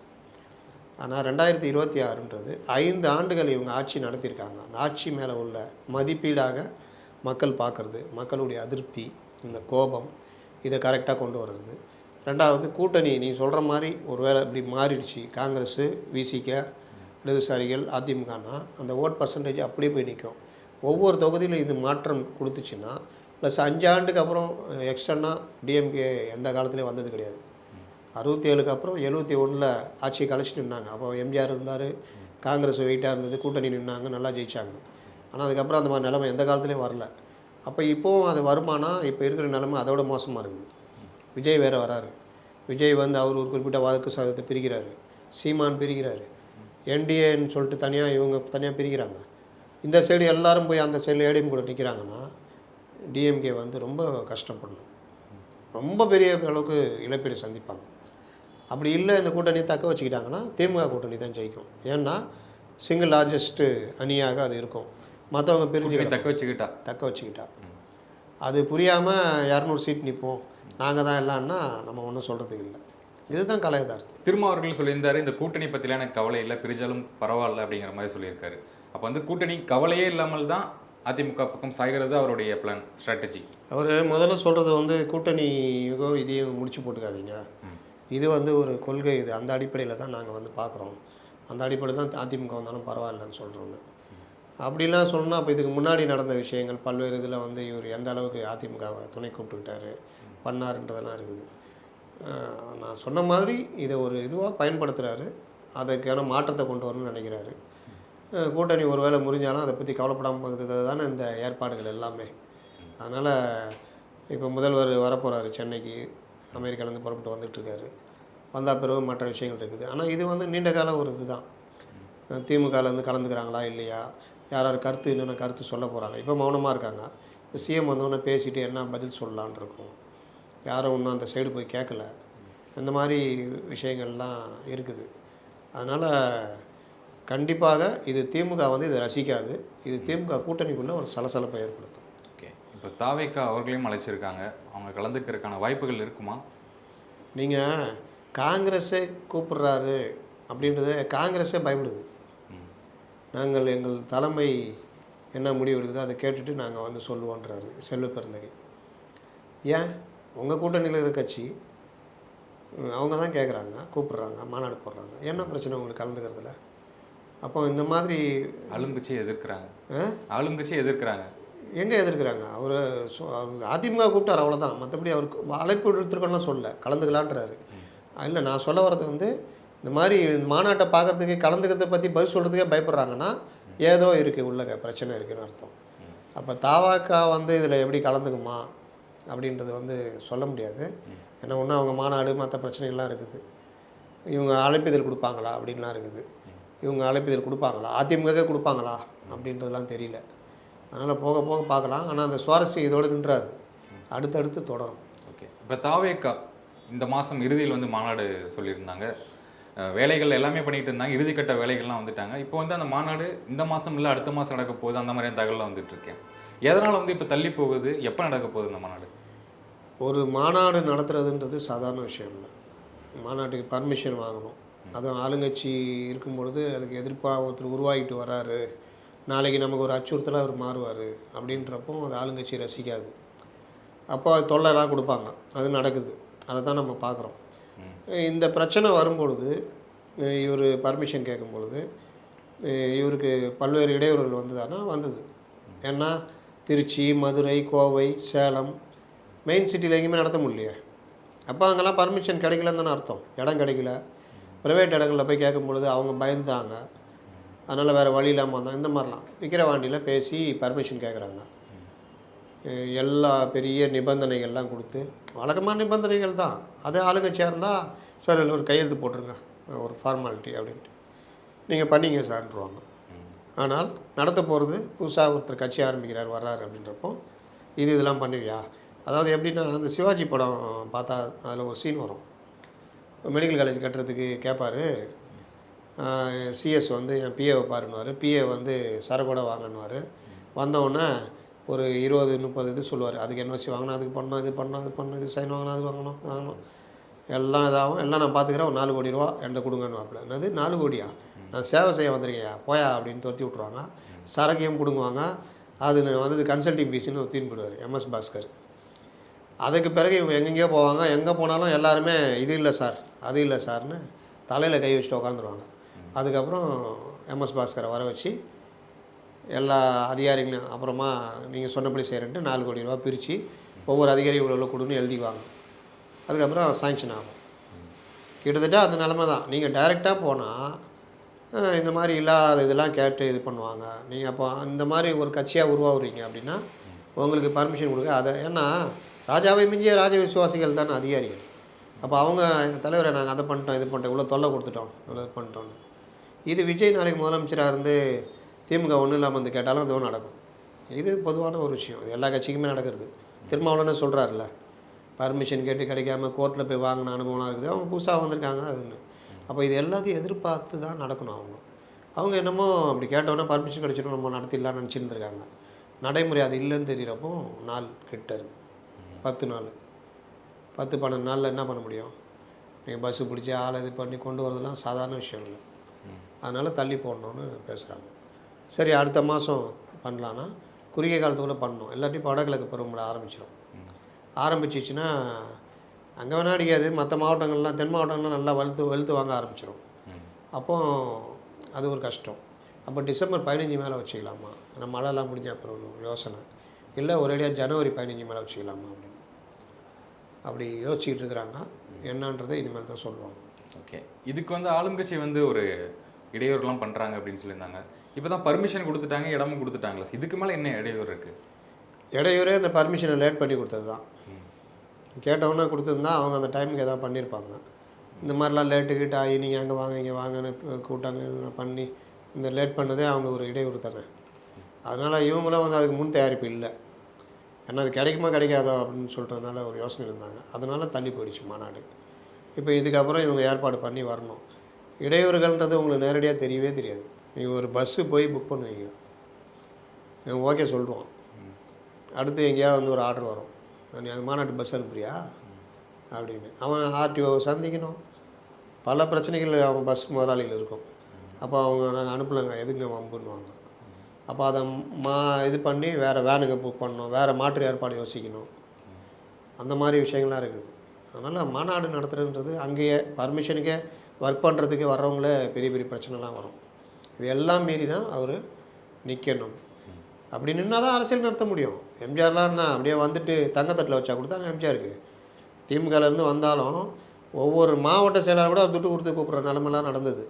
ஆனால் 2026ன்றது 5 ஆண்டுகள் இவங்க ஆட்சி நடத்தியிருக்காங்க. அந்த ஆட்சி மேலே உள்ள மதிப்பீடாக மக்கள் பார்க்குறது, மக்களுடைய அதிருப்தி, இந்த கோபம், இதை கரெக்டாக கொண்டு வர்றது. 2வது கூட்டணி நீ சொல்கிற மாதிரி ஒரு வேளை இப்படி மாறிடுச்சு, காங்கிரஸு விசிகே இடதுசாரிகள் அதிமுகனா அந்த ஓட் பர்சன்டேஜ் அப்படியே போய் நிற்கும். ஒவ்வொரு தொகுதியிலும் இது மாற்றம் கொடுத்துச்சுன்னா ப்ளஸ் 5 ஆண்டுக்கு அப்புறம் எக்ஸ்டர்னாக டிஎம்கே எந்த காலத்துலேயும் வந்தது கிடையாது. 67க்கு அப்புறம் 71 ஆட்சியை கழிச்சு நின்னாங்க. அப்போ எம்ஜிஆர் இருந்தார், காங்கிரஸ் வெயிட்டாக இருந்தது, கூட்டணி நின்னாங்க, நல்லா ஜெயித்தாங்க. ஆனால் அதுக்கப்புறம் அந்த மாதிரி நிலைமை எந்த காலத்துலேயும் வரல. அப்போ இப்போவும் அது வருமானா இப்போ இருக்கிற நிலைமை அதோட மோசமாக இருக்குது. விஜய் வேறு வராரு. விஜய் வந்து அவர் ஒரு குறிப்பிட்ட வாக்கு சதவீதத்தை பிரிக்கிறாரு, சீமான் பிரிக்கிறாரு, என்டிஏன்னு சொல்லிட்டு தனியாக இவங்க தனியாக பிரிக்கிறாங்க. இந்த சைடு எல்லாரும் போய் அந்த சைடில் ஏடிஎம் கூட நிற்கிறாங்கன்னா டிஎம்கே வந்து ரொம்ப கஷ்டப்படணும், ரொம்ப பெரிய அளவுக்கு இழப்பீடு சந்திப்பாங்க. அப்படி இல்லை இந்த கூட்டணி தக்க வச்சுக்கிட்டாங்கன்னா திமுக கூட்டணி தான் ஜெயிக்கும். ஏன்னா சிங்கிள் லார்ஜஸ்ட்டு அணியாக அது இருக்கும். மற்றவங்க பிரிஞ்சு தக்க வச்சுக்கிட்டா அது புரியாமல் 200 சீட் நிற்போம் நாங்கள் தான் எல்லாம்னா நம்ம ஒன்றும் சொல்கிறதுக்கு இல்லை. இதுதான் கலை யதார்த்தம். திருமாவர்கள் சொல்லியிருந்தாரு, இந்த கூட்டணி பற்றிலாம் எனக்கு கவலை இல்லை, பிரிஞ்சாலும் பரவாயில்ல அப்படிங்கிற மாதிரி சொல்லியிருக்காரு. அப்போ வந்து கூட்டணி கவலையே இல்லாமல் தான் அதிமுக பக்கம் சாய்கிறது அவருடைய பிளான், ஸ்ட்ராட்டஜி. அவர் முதல்ல சொல்கிறது வந்து கூட்டணியோ இதையும் முடிச்சு போட்டுக்காதீங்க, இது வந்து ஒரு கொள்கை, இது அந்த அடிப்படையில் தான் நாங்கள் வந்து பார்க்குறோம், அந்த அடிப்படையில் தான் அதிமுக வந்தாலும் பரவாயில்லன்னு சொல்கிறோங்க. அப்படிலாம் சொன்னால் அப்போ இதுக்கு முன்னாடி நடந்த விஷயங்கள் பல்வேறு இதில் வந்து இவர் எந்த அளவுக்கு அதிமுகவை துணை கூப்பிட்டுக்கிட்டாரு பண்ணாருன்றதெல்லாம் இருக்குது. நான் சொன்ன மாதிரி இதை ஒரு இதுவாக பயன்படுத்துகிறாரு, அதுக்கான மாற்றத்தை கொண்டு வரணும்னு நினைக்கிறாரு. கூட்டணி ஒரு வேளை முறிஞ்சாலும் அதை பற்றி கவலைப்படாமல் இருக்கிறது தானே இந்த ஏற்பாடுகள் எல்லாமே. அதனால் இப்போ முதல்வர் வரப்போகிறாரு சென்னைக்கு, அமெரிக்காலேருந்து புறப்பட்டு வந்துட்டுருக்காரு. வந்தால் பிறகு மற்ற விஷயங்கள் இருக்குது. ஆனால் இது வந்து நீண்ட கால ஒரு இது தான். திமுகலேருந்து கலந்துக்கிறாங்களா இல்லையா, யார் யார் கருத்து என்னென்ன கருத்து சொல்ல போகிறாங்க. இப்போ மௌனமாக இருக்காங்க. இப்போ சிஎம் வந்தோடனே பேசிவிட்டு என்ன பதில் சொல்லலான் இருக்கும், யாரும் இன்னும் அந்த சைடு போய் கேட்கல. இந்த மாதிரி விஷயங்கள்லாம் இருக்குது. அதனால் கண்டிப்பாக இது திமுக வந்து இதை ரசிக்காது. இது திமுக கூட்டணிக்குள்ளே ஒரு சலசலப்பை ஏற்படுத்தும். ஓகே, இப்போ தாவேக்கா அவர்களையும் அழைச்சிருக்காங்க, அவங்க கலந்துக்கிறதுக்கான வாய்ப்புகள் இருக்குமா? நீங்கள் காங்கிரஸே கூப்பிட்றாரு அப்படின்றத காங்கிரஸே பயப்படுது. நாங்கள் எங்கள் தலைமை என்ன முடிவு எடுக்குதோ அதை கேட்டுட்டு நாங்கள் வந்து சொல்லுவோன்றாரு செல்வ பெருந்தகை. ஏன் உங்கள் கூட்டணியில் இருக்கிற கட்சி அவங்க தான் கேட்குறாங்க, கூப்பிட்றாங்க, மாநாடு போடுறாங்க, என்ன பிரச்சனை உங்களுக்கு கலந்துக்கிறதுல? அப்போ இந்த மாதிரி ஆளுங்கட்சியை எதிர்க்கிறாங்க, ஆளுங்கட்சியை எதிர்க்கிறாங்க. எங்கே எதிர்க்கிறாங்க? அவர் அதிமுக கூப்பிட்டார் அவ்வளோதான், மற்றபடி அவருக்கு அழைப்பு எடுத்துருக்கோன்னா சொல்ல கலந்துக்கலான்றாரு. இல்லை, நான் சொல்ல வர்றது வந்து இந்த மாதிரி மாநாட்டை பார்க்குறதுக்கு கலந்துக்கிறத பற்றி பதில் சொல்கிறதுக்கே பயப்படுறாங்கன்னா ஏதோ இருக்குது, உள்ள பிரச்சனை இருக்குதுன்னு அர்த்தம். அப்போ தாவாக்கா வந்து இதில் எப்படி கலந்துக்குமா அப்படின்றது வந்து சொல்ல முடியாது. ஏன்னா ஒன்று அவங்க மாநாடு மற்ற பிரச்சனைகள்லாம் இருக்குது. இவங்க அழைப்பிதழ் கொடுப்பாங்களா அப்படின்லாம் இருக்குது. இவங்க அழைப்பிதழ் கொடுப்பாங்களா, அதிமுகவே கொடுப்பாங்களா அப்படின்றதெல்லாம் தெரியல. அதனால் போக போக பார்க்கலாம். ஆனால் அந்த சுவாரஸ்யம் இதோடு நின்றாது, அடுத்தடுத்து தொடரும். ஓகே, இப்போ தாவேக்கா இந்த மாதம் இறுதியில் வந்து மாநாடு சொல்லியிருந்தாங்க, வேலைகள் எல்லாமே பண்ணிகிட்டு இருந்தாங்க, இறுதிக்கட்ட வேலைகள்லாம் வந்துட்டாங்க. இப்போ வந்து அந்த மாநாடு இந்த மாதம் இல்லை அடுத்த மாதம் நடக்க போகுது, அந்த மாதிரியான தகவலாம் வந்துட்டு இருக்கேன். எதனால் வந்து இப்போ தள்ளி போகுது, எப்போ நடக்க போகுது இந்த மாநாடு? ஒரு மாநாடு நடத்துறதுன்றது சாதாரண விஷயம் இல்லை. மாநாட்டுக்கு பர்மிஷன் வாங்கணும். அதுவும் ஆளுங்கட்சி இருக்கும் பொழுது அதுக்கு எதிர்ப்பாக ஒருத்தர் உருவாகிட்டு வராரு, நாளைக்கு நமக்கு ஒரு அச்சுறுத்தலாக அவர் மாறுவார் அப்படின்றப்போ அது ஆளுங்கட்சி ரசிக்காது. அப்போ அது தொல்லைலாம் கொடுப்பாங்க, அது நடக்குது, அதை தான் நம்ம பார்க்குறோம். இந்த பிரச்சனை வரும்பொழுது இவர் பர்மிஷன் கேட்கும் பொழுது இவருக்கு பல்வேறு இடையூறுகள் வந்ததுன்னா வந்தது. ஏன்னா திருச்சி, மதுரை, கோவை, சேலம் மெயின் சிட்டியில் எங்கேயுமே நடத்த முடியலையே. அப்போ அங்கெல்லாம் பர்மிஷன் கிடைக்கலன்னு தானே அர்த்தம். இடம் கிடைக்கல. ப்ரைவேட் இடங்களில் போய் கேட்கும் பொழுது அவங்க பயந்தாங்க, அதனால் வேறு வழி இல்லாமல் வந்தாங்க. இந்த மாதிரிலாம் விக்கிரவாண்டியில் பேசி பர்மிஷன் கேட்குறாங்க. எல்லா பெரிய நிபந்தனைகள்லாம் கொடுத்து, வழக்கமான நிபந்தனைகள் தான். அதே ஆளுங்கட்சியாக இருந்தால் சார் இதில் ஒரு கையெழுத்து போட்டுருங்க, ஒரு ஃபார்மாலிட்டி அப்படின்ட்டு நீங்கள் பண்ணிங்க சார்ன்றுவாங்க. ஆனால் நடத்த போகிறது புதுசாக ஒருத்தர் கட்சி ஆரம்பிக்கிறார் வர்றாரு அப்படின்றப்போ இதெல்லாம் பண்ணுவியா? அதாவது எப்படின்னா, அந்த சிவாஜி படம் பார்த்தா அதில் ஒரு சீன் வரும். மெடிக்கல் காலேஜ் கட்டுறதுக்கு கேட்பார், சிஎஸ் வந்து என் பிஏவை பாருன்னுவார். பிஏ வந்து சரக்கோட வாங்கன்னுவார். வந்தவுடனே ஒரு 20-30 இது சொல்லுவார். அதுக்கு என்ஓசி வாங்கணும், அதுக்கு பண்ணணும், இது பண்ணணும், அது பண்ணணும், இது சைன் வாங்கணும், அது வாங்கணும் எல்லாம் இதாகும், எல்லாம் நான் பார்த்துக்கிறேன், ஒரு 4 கோடி ரூபா என்கிட்ட கொடுங்கன்னு வாப்பில். என்னது 4 கோடியா? நான் சேவை செய்ய வந்திருக்கேயா, போயா அப்படின்னு துரத்தி விட்ருவாங்க. சரக்கையும் பிடுங்குவாங்க. அது வந்து கன்சல்டிங் ஃபீஸ்ன்னு தீர்ந்து போடுவார் எம்எஸ் பாஸ்கர். அதுக்கு பிறகு இவங்க எங்கெங்கேயோ போவாங்க. எங்கே போனாலும் எல்லாருமே இது இல்லை சார், அது இல்லை சார்னு தலையில் கை வச்சுட்டு உட்காந்துருவாங்க. அதுக்கப்புறம் எம்எஸ் பாஸ்கரை வர வச்சு எல்லா அதிகாரிகளும் அப்புறமா நீங்கள் சொன்னபடி செய்கிறேன்ட்டு 4 கோடி ரூபா பிரித்து ஒவ்வொரு அதிகாரி இவ்வளோ கொடுன்னு எழுதிக்குவாங்க. அதுக்கப்புறம் சாங்ஷன் ஆகும். கிட்டத்தட்ட அந்த நிலமை தான். நீங்கள் டைரெக்டாக போனால் இந்த மாதிரி இல்லாத இதெல்லாம் கேட்டு இது பண்ணுவாங்க. நீங்கள் அப்போ இந்த மாதிரி ஒரு கட்சியாக உருவாகுறீங்க அப்படின்னா உங்களுக்கு பர்மிஷன் கொடுக்க அதை. ஏன்னா ராஜாவை மிஞ்சிய ராஜ விசுவாசிகள் தானே அதிகாரிகள். அப்போ அவங்க தலைவரை நாங்கள் அதை பண்ணிட்டோம் இது பண்ணிட்டோம் இவ்வளோ தொல்லை கொடுத்துட்டோம் இவ்வளோ இது பண்ணிட்டோன்னு. இது விஜய் நாளைக்கு முதலமைச்சராக இருந்து திமுக ஒன்றும் இல்லாமல் வந்து கேட்டாலும் அதுவும் நடக்கும். இது பொதுவான ஒரு விஷயம், இது எல்லா கட்சிக்குமே நடக்கிறது. திருமாவளவனே சொல்கிறாருல்ல, பர்மிஷன் கேட்டு கிடைக்காம கோர்ட்டில் போய் வாங்கின அனுபவம்லாம் இருக்குது. அவங்க புதுசாக வந்திருக்காங்க அதுன்னு. அப்போ இது எல்லாத்தையும் எதிர்பார்த்து தான் நடக்கணும். அவங்க என்னமோ அப்படி கேட்டோன்னே பர்மிஷன் கிடச்சிடும் நம்ம நடத்திடலாம்னு நினச்சிருந்துருக்காங்க. நடைமுறை அது இல்லைன்னு தெரிகிறப்போ நாள் கிட்ட இருக்குது. 10 நாள் 10-12 நாளில் என்ன பண்ண முடியும்? நீங்கள் பஸ்ஸு பிடிச்சி ஆளை இது பண்ணி கொண்டு வரதெல்லாம் சாதாரண விஷயம் இல்லை. அதனால் தள்ளி போடணுன்னு பேசுகிறாங்க. சரி, அடுத்த மாதம் பண்ணலான்னா குறுகிய காலத்துக்குள்ளே பண்ணணும். எல்லாத்தையும் வடகிழக்கு பருவமழை ஆரம்பிச்சிடும். ஆரம்பிச்சிச்சுன்னா அங்கே வேணா அடிக்காது, மற்ற மாவட்டங்கள்லாம் தென் மாவட்டங்கள்லாம் நல்லா வெளுத்து வாங்க ஆரம்பிச்சிடும். அப்போது அது ஒரு கஷ்டம். அப்போ டிசம்பர் 15 மேலே வச்சுக்கலாமா? நம்ம மழைலாம் முடிஞ்ச அப்புறம் ஒரு யோசனை இல்லை, ஒரேடியாக ஜனவரி 15 மேலே வச்சுக்கலாமா அப்படின்னு அப்படி யோசிச்சுக்கிட்டு இருக்கிறாங்க. என்னன்றதை இனிமேல் தான் சொல்லுவாங்க. ஓகே, இதுக்கு வந்து ஆளுங்கட்சி வந்து ஒரு இடையூறுலாம் பண்ணுறாங்க அப்படின்னு சொல்லியிருந்தாங்க. இப்போ தான் பர்மிஷன் கொடுத்துட்டாங்க, இடமும் கொடுத்துட்டாங்களா? இதுக்கு மேலே என்ன இடையூறு இருக்குது? இடையூறே இந்த பர்மிஷனை லேட் பண்ணி கொடுத்தது தான். கேட்டவொன்னே கொடுத்துருந்தா அவங்க அந்த டைமுக்கு எதாவது பண்ணியிருப்பாங்க. இந்த மாதிரிலாம் லேட்டு ஆகி நீங்கள் அங்கே வாங்க இங்கே வாங்கன்னு கூட்டாங்க பண்ணி இந்த லேட் பண்ணதே அவங்க ஒரு இடையூறு தானே. அதனால் இவங்களும் வந்து அதுக்கு முன் தயாரிப்பு இல்லை. ஏன்னா அது கிடைக்குமா கிடைக்காதோ அப்படின்னு சொல்லிட்டதுனால ஒரு யோசனை இருந்தாங்க. அதனால தள்ளி போயிடுச்சு மாநாடு. இப்போ இதுக்கப்புறம் இவங்க ஏற்பாடு பண்ணி வரணும். இடையூறுகள்ன்றது உங்களுக்கு நேரடியாக தெரியவே தெரியாது. நீங்கள் ஒரு பஸ்ஸு போய் புக் பண்ணுவீங்க, இவன் ஓகே சொல்லுவான். அடுத்து எங்கேயாவது வந்து ஒரு ஆர்டர் வரும், நீ அது மாநாட்டு பஸ் அனுப்புறியா அப்படின்னு. அவன் ஆர்டிஓ சந்திக்கணும், பல பிரச்சனைகள் அவன் பஸ் முதலாளிகள் இருக்கும். அப்போ அவங்க நாங்கள் அனுப்பலைங்க எதுங்க வம்புன்னுவாங்க. அப்போ அதை இது பண்ணி வேறு வேனுங்க புக் பண்ணணும், வேறு மாற்று ஏற்பாடு யோசிக்கணும். அந்த மாதிரி விஷயங்கள்லாம் இருக்குது. அதனால் மாநாடு நடத்துறதுன்றது அங்கேயே பர்மிஷனுக்கே ஒர்க் பண்ணுறதுக்கு வர்றவங்களே பெரிய பெரிய பிரச்சனைலாம் வரும். இது எல்லாம் மீறி தான் அவர் நிற்கணும். அப்படி நின்னா தான் அரசியல் நடத்த முடியும். எம்ஜிஆர்லாம் அப்படியே வந்துட்டு தங்கத்தட்டில் வச்சா கொடுத்தாங்க எம்ஜிஆருக்கு. திமுகலேருந்து வந்தாலும் ஒவ்வொரு மாவட்ட செயலாளர் கூட துட்டு கொடுத்து கூப்பிட்ற நிலமெல்லாம் நடந்தது.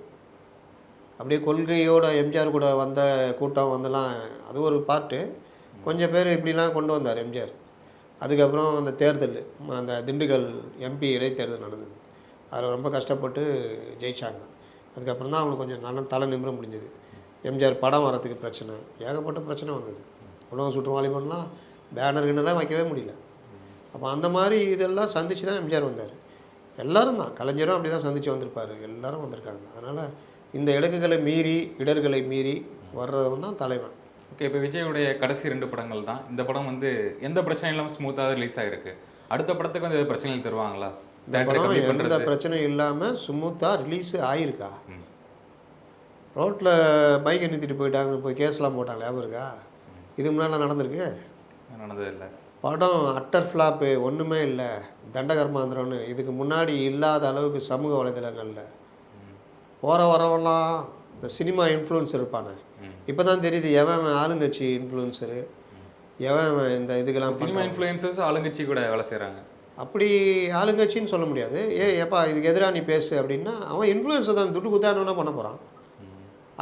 அப்படியே கொள்கையோட எம்ஜிஆர் கூட வந்த கூட்டம் வந்தெல்லாம் அது ஒரு பார்ட்டு. கொஞ்சம் பேர் இப்படிலாம் கொண்டு வந்தார் எம்ஜிஆர். அதுக்கப்புறம் அந்த தேர்தல், அந்த திண்டுக்கல் எம்பி இடைத்தேர்தல் நடந்தது. அதில் ரொம்ப கஷ்டப்பட்டு ஜெயித்தாங்க. அதுக்கப்புறம் தான் அவங்களுக்கு கொஞ்சம் நல்ல தலை நிமிர முடிஞ்சது. எம்ஜிஆர் படம் வரத்துக்கு பிரச்சனை, ஏகப்பட்ட பிரச்சனை வந்தது. உலகம் சுற்றும் வாலிபன்லாம் பேனர்கின்னெல்லாம் வைக்கவே முடியல. அப்போ அந்த மாதிரி இதெல்லாம் சந்தித்து தான் எம்ஜிஆர் வந்தார். எல்லோரும் தான், கலைஞரும் அப்படி தான் சந்தித்து வந்திருப்பார். எல்லோரும் வந்திருக்காங்க. அதனால் இந்த இலக்குகளை மீறி இடர்களை மீறி வர்றவன் தான் தலைவன். ஓகே, இப்போ விஜயுடைய கடைசி 2 படங்கள் தான். இந்த படம் வந்து எந்த பிரச்சனையும் இல்லாமல் ஸ்மூத்தாக ரிலீஸ் ஆகிருக்கு. அடுத்த படத்துக்கு வந்து பிரச்சனைகள் தருவாங்களா? எந்த பிரச்சனையும் இல்லாமல் ஸ்மூத்தாக ரிலீஸ் ஆகிருக்கா? ரோட்டில் பைக்கை நிறுத்திட்டு போயிட்டாங்க, போய் கேஸ்லாம் போட்டாங்க, ஞாபகம் இருக்கா? இது முன்னாடி நடந்திருக்கு? நடந்தது இல்லை. படம் அட்டர் ஃப்ளாப்பு, ஒன்றுமே இல்லை, தண்டகர்மாந்திரம்னு இதுக்கு முன்னாடி இல்லாத அளவுக்கு சமூக வலைதளங்களில் போகிற வரவெல்லாம் இந்த சினிமா இன்ஃப்ளூயன்சர் இருப்பானே. இப்போ தான் தெரியுது எவன் ஆளுங்கட்சி இன்ஃப்ளூயன்சரு, எவன் இந்த இதுக்கெல்லாம். சினிமா இன்ஃப்ளூயன்சர்ஸ் ஆளுங்கட்சி கூட வேலை செய்கிறாங்க. அப்படி ஆளுங்கட்சின்னு சொல்ல முடியாது. எப்பா இதுக்கு எதிராக நீ பேசு அப்படின்னா அவன் இன்ஃப்ளூயன்ஸர் தான், துட்டு குத்தானோன்னா பண்ண போகிறான்.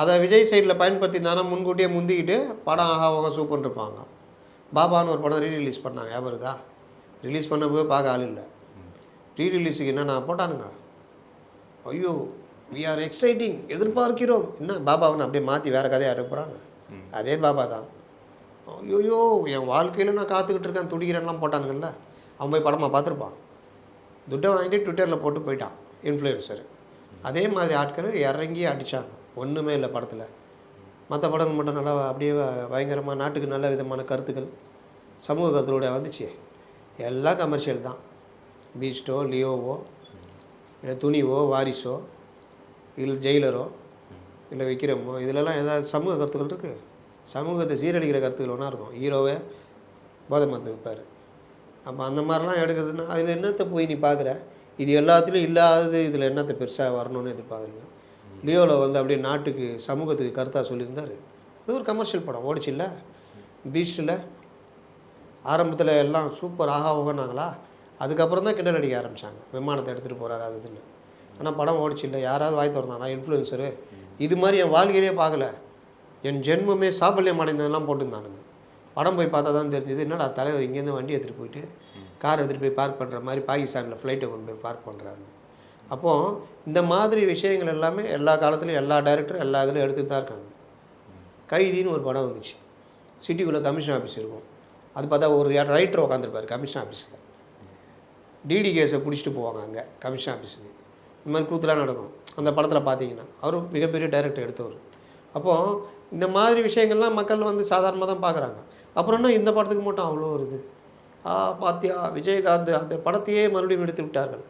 அதை விஜய் சைடில் பயன்படுத்தினானா முன்கூட்டியே முந்திக்கிட்டு படம் ஆகா ஓகா சூப்பர்னு இருப்பாங்க. பாபான்னு ஒரு படம் ரீரிலீஸ் பண்ணாங்க, ஞாபகம் இருக்கா? ரிலீஸ் பண்ண போய் பார்க்க ஆள் இல்லை. ரீரிலீஸுக்கு என்னென்ன போட்டானுங்க, ஐயோ வி ஆர் எக்ஸைட்டிங், எதிர்பார்க்கிறோம், என்ன பாபாவுன்னு அப்படியே மாற்றி வேறு கதையை அனுப்புகிறாங்க. அதே பாபா தான். ஐயோயோ என் வாழ்க்கையில் நான் காத்துக்கிட்டு இருக்கேன் துடிக்கிறேன்லாம் போட்டானுங்கள்ல, அவன் போய் படமாக பார்த்துருப்பான். துட்டை வாங்கிட்டு ட்விட்டரில் போட்டு போயிட்டான் இன்ஃப்ளூயன்சர். அதே மாதிரி ஆட்கள் இறங்கி அடித்தாங்க, ஒன்றுமே இல்லை படத்தில். மற்ற படங்கள் மட்டும் நல்லா அப்படியே பயங்கரமாக நாட்டுக்கு நல்ல விதமான கருத்துக்கள், சமூக கருத்துக்களோட வந்துச்சு. எல்லாம் கமர்ஷியல் தான். பீஸ்டோ, லியோவோ, இல்லை துணிவோ, வாரிசோ, இல்லை ஜெயிலரோ, இல்லை விக்ரமோ, இதிலெல்லாம் ஏதாவது சமூக கருத்துக்கள் இருக்குது? சமூகத்தை சீரழிக்கிற கருத்துக்கள் ஒன்றா இருக்கும். ஹீரோவே போதை மருந்து வைப்பார். அப்போ அந்த மாதிரிலாம் எடுக்கிறதுனா அதில் என்னத்தை போய் நீ பார்க்குற? இது எல்லாத்துலேயும் இல்லாதது இதில் என்னத்தை பெருசாக வரணும்னு எதிர்பார்க்குறீங்க? லியோவில் வந்து அப்படியே நாட்டுக்கு சமூகத்துக்கு கருத்தாக சொல்லியிருந்தார். அது ஒரு கமர்ஷியல் படம், ஓடிச்சு இல்லை? பீஸ்டில் ஆரம்பத்தில் எல்லாம் சூப்பர் ஆகா ஓகனாங்களா, அதுக்கப்புறம் தான் கிண்டல் அடிக்க ஆரம்பித்தாங்க, விமானத்தை எடுத்துகிட்டு போகிறாரு அது இதுன்னு. ஆனால் படம் ஓடிச்சு இல்லை? யாராவது வாய் திறந்தானா இன்ஃப்ளூயன்சரு? இது மாதிரி என் வாழ்க்கையிலே பார்க்கல, என் ஜென்மமே சாபல்யம் அடைந்ததெல்லாம் போட்டுருந்தானுங்க. படம் போய் பார்த்தா தான் தெரிஞ்சுது, என்னடா தலைவர் இங்கேருந்து வண்டி எடுத்துகிட்டு போயிட்டு கார் எடுத்துகிட்டு போய் பார்க் பண்ணுற மாதிரி பாகிஸ்தானில் ஃப்ளைட்டை கொண்டு போய் பார்க் பண்ணுறாரு. அப்போது இந்த மாதிரி விஷயங்கள் எல்லாமே எல்லா காலத்துலையும் எல்லா டைரக்டரும் எல்லா இதிலும் எடுத்துகிட்டு தான் இருக்காங்க. கைதின்னு ஒரு படம் வந்துச்சு. சிட்டிக்குள்ளே கமிஷன் ஆஃபீஸ் இருக்கும். அது பார்த்தா ஒரு ரைட்டர் உட்காந்துருப்பார் கமிஷன் ஆஃபீஸில். டிடி கேஸை பிடிச்சிட்டு போவாங்க அங்கே கமிஷன் ஆஃபீஸுக்கு. இந்த மாதிரி கூத்துலாம் நடக்கும் அந்த படத்தில் பார்த்தீங்கன்னா. அவரும் மிகப்பெரிய டைரக்டர் எடுத்தவர். அப்போது இந்த மாதிரி விஷயங்கள்லாம் மக்கள் வந்து சாதாரணமாக தான் பார்க்குறாங்க. அப்புறம் என்ன இந்த படத்துக்கு மட்டும் அவ்வளோ வருது? பாத்தியா விஜயகாந்த் அந்த படத்தையே மறுபடியும் எடுத்து விட்டார்கள்.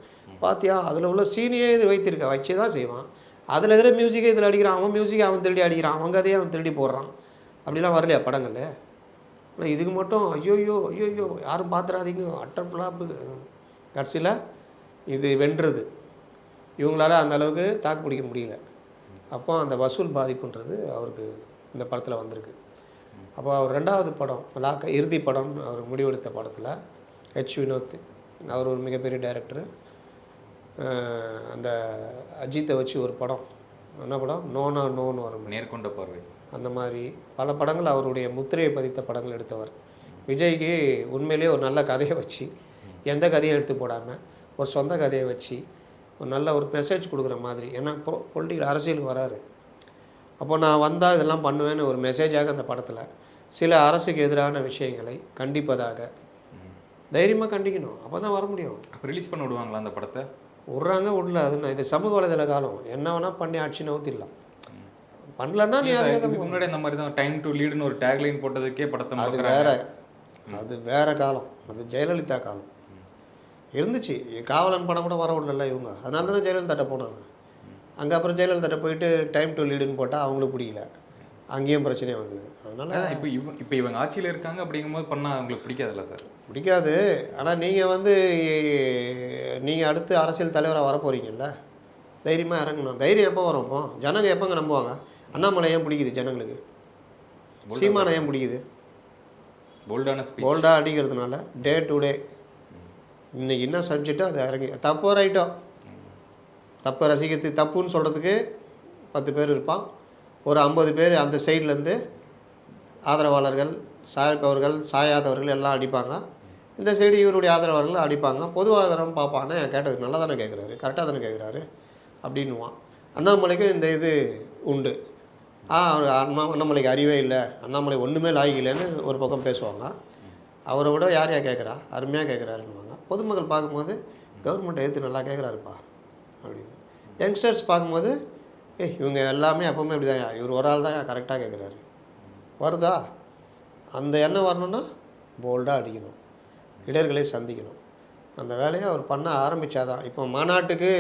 பாத்தியா அதில் உள்ள சீனையே இது வச்சு தான் செய்வான். அதில் இருக்கிற மியூசிக்கே இதில் அடிக்கிறான். அவன் மியூசிக்கை அவன் திருடி அடிக்கிறான். அவங்க கதையை அவன் திருடி போடுறான். அப்படிலாம் வரலையா படங்கள்? ஆனால் இதுக்கு மட்டும் ஐயோயோ யாரும் பார்த்துடாதீங்க அட்டர் ஃப்ளாப்பு. கடைசியில் இது வென்றது. இவங்களால அந்த அளவுக்கு தாக்கு பிடிக்க முடியல. அப்போ அந்த வசூல் பாதிப்புன்றது அவருக்கு இந்த படத்தில் வந்திருக்கு. அப்போ அவர் 2வது படம் இறுதி படம் அவர் முடிவெடுத்த படத்தில் ஹெச் வினோத் அவர் ஒரு மிகப்பெரிய டைரக்டரு. அந்த அஜித்தை வச்சு ஒரு படம், என்ன படம், நோனா நோன்னு வரும், நேர்கொண்ட பார்வை. அந்த மாதிரி பல படங்கள் அவருடைய முத்திரையை பதித்த படங்கள் எடுத்தவர். விஜய்க்கு உண்மையிலேயே ஒரு நல்ல கதையை வச்சு, எந்த கதையும் எடுத்து போடாமல் ஒரு சொந்த கதையை வச்சு ஒரு நல்ல ஒரு மெசேஜ் கொடுக்குற மாதிரி. ஏன்னா பொலிட்டிக்கல் அரசியலுக்கு வராரு. அப்போ நான் வந்தால் இதெல்லாம் பண்ணுவேன்னு ஒரு மெசேஜாக அந்த படத்தில் சில அரசுக்கு எதிரான விஷயங்களை கண்டிப்பதாக தைரியமாக கண்டிக்கணும். அப்போ தான் வர முடியும். அப்போ ரிலீஸ் பண்ண விடுவாங்களா அந்த படத்தை? விட்றாங்க விடல, அது நான் இது சமூக வலைதள காலம். என்ன வேணால் பண்ணி ஆட்சி நவுத்திடலாம். பண்ணலன்னா நீ அதுக்கு முன்னாடி இந்த மாதிரி தான் டைம் டு லீடுன்னு ஒரு டேக்லைன் போட்டதுக்கே படத்தை அது வேறு காலம். அது ஜெயலலிதா காலம் இருந்துச்சு. காவலன் படம் கூட வர விடல இவங்க. அதனால தானே ஜெயலலிதாட்ட போனாங்க. அங்கே அப்புறம் ஜெயலலிதாட்ட போயிட்டு டைம் டு லீடுன்னு போட்டால் அவங்களுக்கு பிடிக்கல. அங்கேயும் பிரச்சனையாக வந்தது. அதனால் இப்போ இவங்க ஆட்சியில் இருக்காங்க அப்படிங்கும்போது பண்ணால் அவங்களுக்கு பிடிக்காதுல்ல சார்? பிடிக்காது. ஆனால் நீங்கள் அடுத்து அரசியல் தலைவராக வர போகிறீங்கல்ல, தைரியமாக இறங்கணும். தைரியம் எப்போ வரும்? இப்போ ஜனங்க எப்போங்க நம்புவாங்க? அண்ணாமலை ஏன் பிடிக்குது ஜனங்களுக்கு? சீமானை ஏன் பிடிக்குது? போல்டாக அடிக்கிறதுனால டே டு டே இன்றைக்கி என்ன சப்ஜெக்டோ அதை இறங்கி தப்போ ரைட்டோ, தப்பை ரசிக்கிறதுக்கு தப்புன்னு சொல்கிறதுக்கு 10 பேர் இருப்பான். ஒரு 50 பேர் அந்த சைட்லேருந்து ஆதரவாளர்கள், சாய்ப்பவர்கள் சாயாதவர்கள் எல்லாம் அடிப்பாங்க. இந்த சைடு இவருடைய ஆதரவாளர்கள் அடிப்பாங்க. பொது ஆதரவு பார்ப்பாங்க. கேட்டது நல்லா தானே கேட்குறாரு, கரெக்டாக தானே கேட்குறாரு அப்படின்னுவான். அண்ணாமலைக்கும் இந்த இது உண்டு. அண்ணாமலைக்கு அறிவே இல்லை, அண்ணாமலை ஒன்றுமே லாய்க்கலைன்னு ஒரு பக்கம் பேசுவாங்க. அவரை விட யார் கேட்குறா, அருமையாக கேட்குறாருன்னுவாங்க. பொதுமக்கள் பார்க்கும்போது கவர்மெண்ட்டை எடுத்து நல்லா கேட்குறாருப்பா அப்படின்னு. யங்ஸ்டர்ஸ் பார்க்கும்போது இவங்க எல்லாமே எப்போவுமே இப்படி தான், இவர் ஒரு ஆள் தான் கரெக்டாக கேட்குறாரு. வருதா? அந்த எண்ணம் வரணுன்னா போல்டாக அடிக்கணும், இடர்களை சந்திக்கணும். அந்த வேலையை அவர் பண்ண ஆரம்பித்தாதான். இப்போ மாநாட்டுக்கு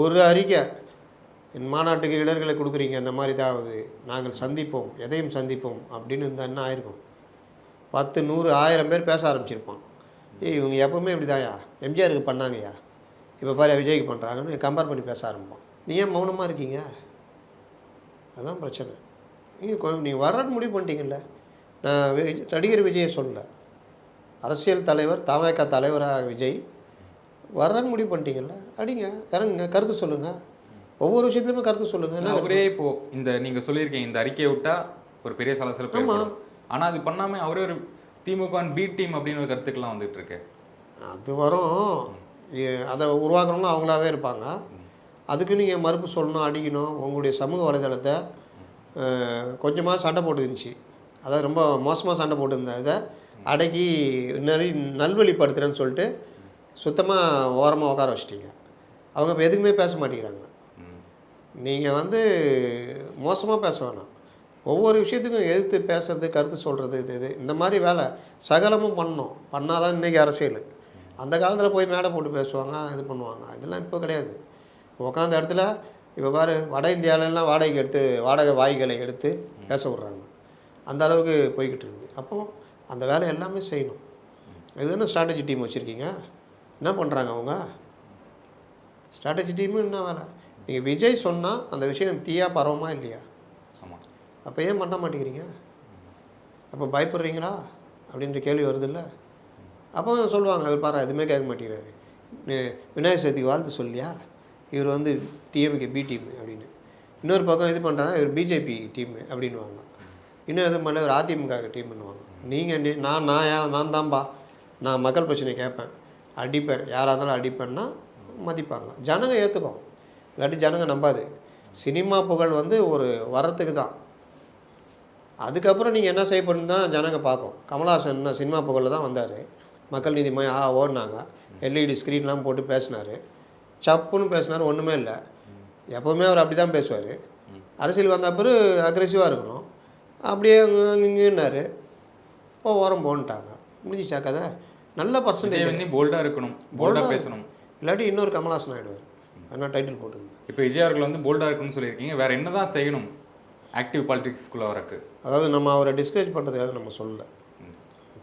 ஒரு அறிக்கை, மாநாட்டுக்கு இடர்களை கொடுக்குறீங்க, இந்த மாதிரி தான் ஆகுது, நாங்கள் சந்திப்போம், எதையும் சந்திப்போம் அப்படின்னு இருந்தால் என்ன ஆயிருக்கும்? 10, 100, 1000 பேர் பேச ஆரம்பிச்சிருப்பான். இவங்க எப்போவுமே இப்படி தான்யா, எம்ஜிஆருக்கு பண்ணாங்கய்யா, இப்போ பாரு விஜய்க்கு பண்ணுறாங்கன்னு கம்பேர் பண்ணி பேச ஆரம்பிப்பான். நீ ஏன் மௌனமாக இருக்கீங்க? அதுதான் பிரச்சனை. நீங்கள் வர்றன்னு முடிவு பண்ணிட்டீங்கல்ல. நான் நடிகர் விஜயை சொல்லலை, அரசியல் தலைவர் தமாகா தலைவராக விஜய் வர்றன்னு முடிவு பண்ணிட்டீங்கல்ல, அடிங்க, இறங்குங்க, கருத்து சொல்லுங்கள். ஒவ்வொரு விஷயத்துலையுமே கருத்து சொல்லுங்கள். அவரே இப்போது இந்த நீங்கள் சொல்லியிருக்கீங்க இந்த அறிக்கையை விட்டால் ஒரு பெரிய சலசலப்பு. ஆமாம், ஆனால் அது பண்ணாமல் அவரே ஒரு திமுக பி டீம் அப்படின்னு ஒரு கருத்துக்கெல்லாம் வந்துட்டு இருக்கு. அது வரும், அதை உருவாக்கணும்னு அவங்களாவே இருப்பாங்க. அதுக்கு நீங்கள் மறுப்பு சொல்லணும், அடிக்கணும். உங்களுடைய சமூக வலைதளத்தை கொஞ்சமாக சண்டை போட்டுருந்துச்சு, அதாவது ரொம்ப மோசமாக சண்டை போட்டுருந்தேன். இதை அடக்கி நல்வழிப்படுத்துகிறேன்னு சொல்லிட்டு சுத்தமாக ஓரமாக உட்கார வச்சிட்டிங்க. அவங்க இப்போ எதுக்குமே பேச மாட்டேங்கிறாங்க. நீங்கள் வந்து மோசமாக பேச வேணாம், ஒவ்வொரு விஷயத்துக்கும் எதிர்த்து பேசுறது, கருத்து சொல்கிறது, இது இந்த மாதிரி வேலை சகலமும் பண்ணணும். பண்ணால் தான் இன்றைக்கி அரசியல். அந்த காலத்தில் போய் மேடை போட்டு பேசுவாங்க, இது பண்ணுவாங்க. இதெல்லாம் இப்போ கிடையாது. உட்காந்த இடத்துல இப்போ பாரு, வட இந்தியாவிலலாம் வாடகை வாய்களை எடுத்து பேச விட்றாங்க. அந்த அளவுக்கு போய்கிட்டு இருக்குது. அப்போது அந்த வேலை எல்லாமே செய்யணும். இதுதானே ஸ்ட்ராட்டஜி டீம் வச்சுருக்கீங்க. என்ன பண்ணுறாங்க அவங்க? ஸ்ட்ராட்டஜி டீமு என்ன வேலை? நீங்கள் விஜய் சொன்னால் அந்த விஷயம் தீயா பரவமா இல்லையா? ஆமாம். அப்போ ஏன் பண்ண மாட்டேங்கிறீங்க? அப்போ பயப்படுறீங்களா அப்படின்ற கேள்வி வருதில்ல. அப்போ சொல்லுவாங்க, அவர் பாரு எதுவுமே கேட்க மாட்டேங்கிறாரு, விநாயகர் சதுர்த்திக்கு வாழ்த்து சொல்லியா, இவர் வந்து டிஎம்கே பி டீம் அப்படின்னு. இன்னொரு பக்கம் இது பண்ணுறாங்க, இவர் பிஜேபி டீமு அப்படின்வாங்க. இன்னும் எதுவும் பண்ணல, ஒரு அதிமுக டீம்னுவாங்க. நீங்கள் நான் தான்பா, நான் மக்கள் பிரச்சனை கேட்பேன், அடிப்பேன், யாராக இருந்தாலும் அடிப்பேன்னா மதிப்பாங்க, ஜனங்க ஏற்றுக்கும். இல்லாட்டி ஜனங்க நம்பாது. சினிமா புகழ் வந்து ஒரு வரத்துக்கு தான். அதுக்கப்புறம் நீங்கள் என்ன செய்யப்படுன்னு தான் ஜனங்க பார்க்கும். கமலஹாசன் என்ன சினிமா புகழில் தான் வந்தார், மக்கள் நீதி மையம் ஓடினாங்க, எல்இடி ஸ்க்ரீன்லாம் போட்டு பேசினார், சப்புன்னு பேசினார், ஒன்றுமே இல்லை. எப்போவுமே அவர் அப்படி தான் பேசுவார். அரசியல் வந்த பிறகு அக்ரெசிவாக இருக்கணும், அப்படியே இங்கேன்னாரு, இப்போ ஓரம் போன்ட்டாங்க, முடிஞ்சிச்சா கதை. நல்ல பர்சன்டேஜ் போல்டாக இருக்கணும், போல்டாக பேசணும், இல்லாட்டி இன்னொரு கமலஹாசன் ஆகிடுவார். அதனால் டைட்டில் போட்டுங்க. இப்போ விஜய் அவர்கள் வந்து போல்டாக இருக்கணும்னு சொல்லியிருக்கீங்க, வேறு என்ன தான் செய்யணும் ஆக்டிவ் பாலிடிக்ஸ்குள்ளே வரக்கு? அதாவது நம்ம அவரை டிஸ்கரேஜ் பண்ணுறதுக்காக நம்ம சொல்லலை.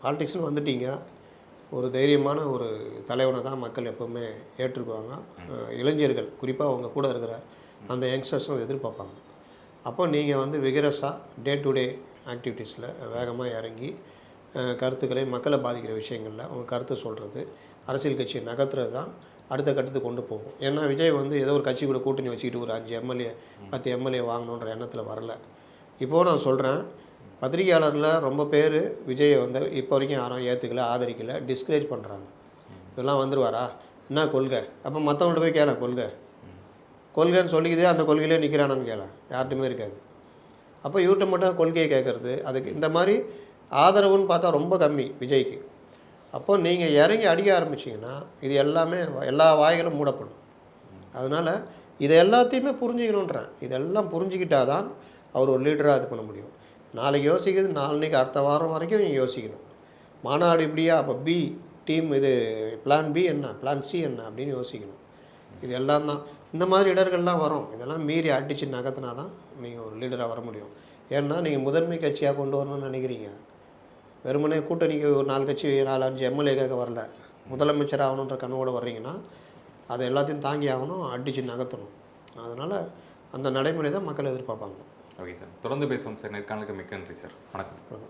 பாலிடிக்ஸ்னு வந்துட்டீங்க, ஒரு தைரியமான ஒரு தலைவனை தான் மக்கள் எப்போவுமே ஏற்றுக்குவாங்க. இளைஞர்கள் குறிப்பாக அவங்க கூட இருக்கிற அந்த யங்ஸ்டர்ஸும் எதிர்பார்ப்பாங்க. அப்போ நீங்கள் வந்து விகரஸாக டே டு டே ஆக்டிவிட்டீஸில் வேகமாக இறங்கி கருத்துக்களை மக்களை பாதிக்கிற விஷயங்களில் அவங்க கருத்து சொல்கிறது, அரசியல் கட்சியை நகர்த்துறது தான் அடுத்த கட்டத்துக்கு கொண்டு போகும். ஏன்னா விஜய் வந்து ஏதோ ஒரு கட்சி கூட கூட்டணி வச்சுக்கிட்டு ஒரு 5 எம்எல்ஏ 10 எம்எல்ஏ வாங்கணுன்ற எண்ணத்தில் வரல. இப்போது நான் சொல்கிறேன், பத்திரிகையாளரில் ரொம்ப பேர் விஜயை வந்து இப்போ வரைக்கும் யாரும் ஏற்றுக்கலை, ஆதரிக்கலை, டிஸ்கரேஜ் பண்ணுறாங்க. இதெல்லாம் வந்துடுவாரா, என்ன கொள்கை, அப்போ மற்றவங்கள்ட்ட போய் கேள கொள்கைன்னு சொல்லிக்கிதே அந்த கொள்கையிலே நிற்கிறானான்னு கேள, யார்ட்டுமே இருக்காது. அப்போ இவர்கிட்ட மட்டும் கொள்கையை கேட்குறது, அதுக்கு இந்த மாதிரி ஆதரவுன்னு பார்த்தா ரொம்ப கம்மி விஜய்க்கு. அப்போ நீங்கள் இறங்கி அடிக்க ஆரம்பிச்சிங்கன்னா இது எல்லாமே எல்லா வாய்களும் மூடப்படும். அதனால் இதை எல்லாத்தையுமே புரிஞ்சுக்கணுன்றேன். இதெல்லாம் புரிஞ்சுக்கிட்டால் தான் அவர் ஒரு லீடராக இது பண்ண முடியும். நாளைக்கு யோசிக்கிறது நாளைக்கு அடுத்த வாரம் வரைக்கும் நீங்கள் யோசிக்கணும். மாநாடு இப்படியா, அப்போ பி டீம் இது பிளான் பி என்ன, பிளான் சி என்ன அப்படின்னு யோசிக்கணும். இது எல்லாம் தான் இந்த மாதிரி இடர்கள்லாம் வரும். இதெல்லாம் மீறி அடித்து நகர்த்தினா தான் நீங்கள் ஒரு லீடராக வர முடியும். ஏன்னா நீங்கள் முதன்மை கட்சியாக கொண்டு வரணும்னு நினைக்கிறீங்க, வெறுமனே கூட்டணிக்கு ஒரு 4 கட்சி 4-5 எம்எல்ஏக்காக வரல, முதலமைச்சர் ஆகணுன்ற கனவோடு வர்றீங்கன்னா அதை எல்லாத்தையும் தாங்கி ஆகணும், அடித்து நகர்த்தணும். அதனால் அந்த நடைமுறை தான் மக்கள் எதிர்பார்ப்பாங்க. ஓகே சார், தொடர்ந்து பேசுவோம் சார். நேர்காணலுக்கு மிக்க நன்றி சார். வணக்கம்.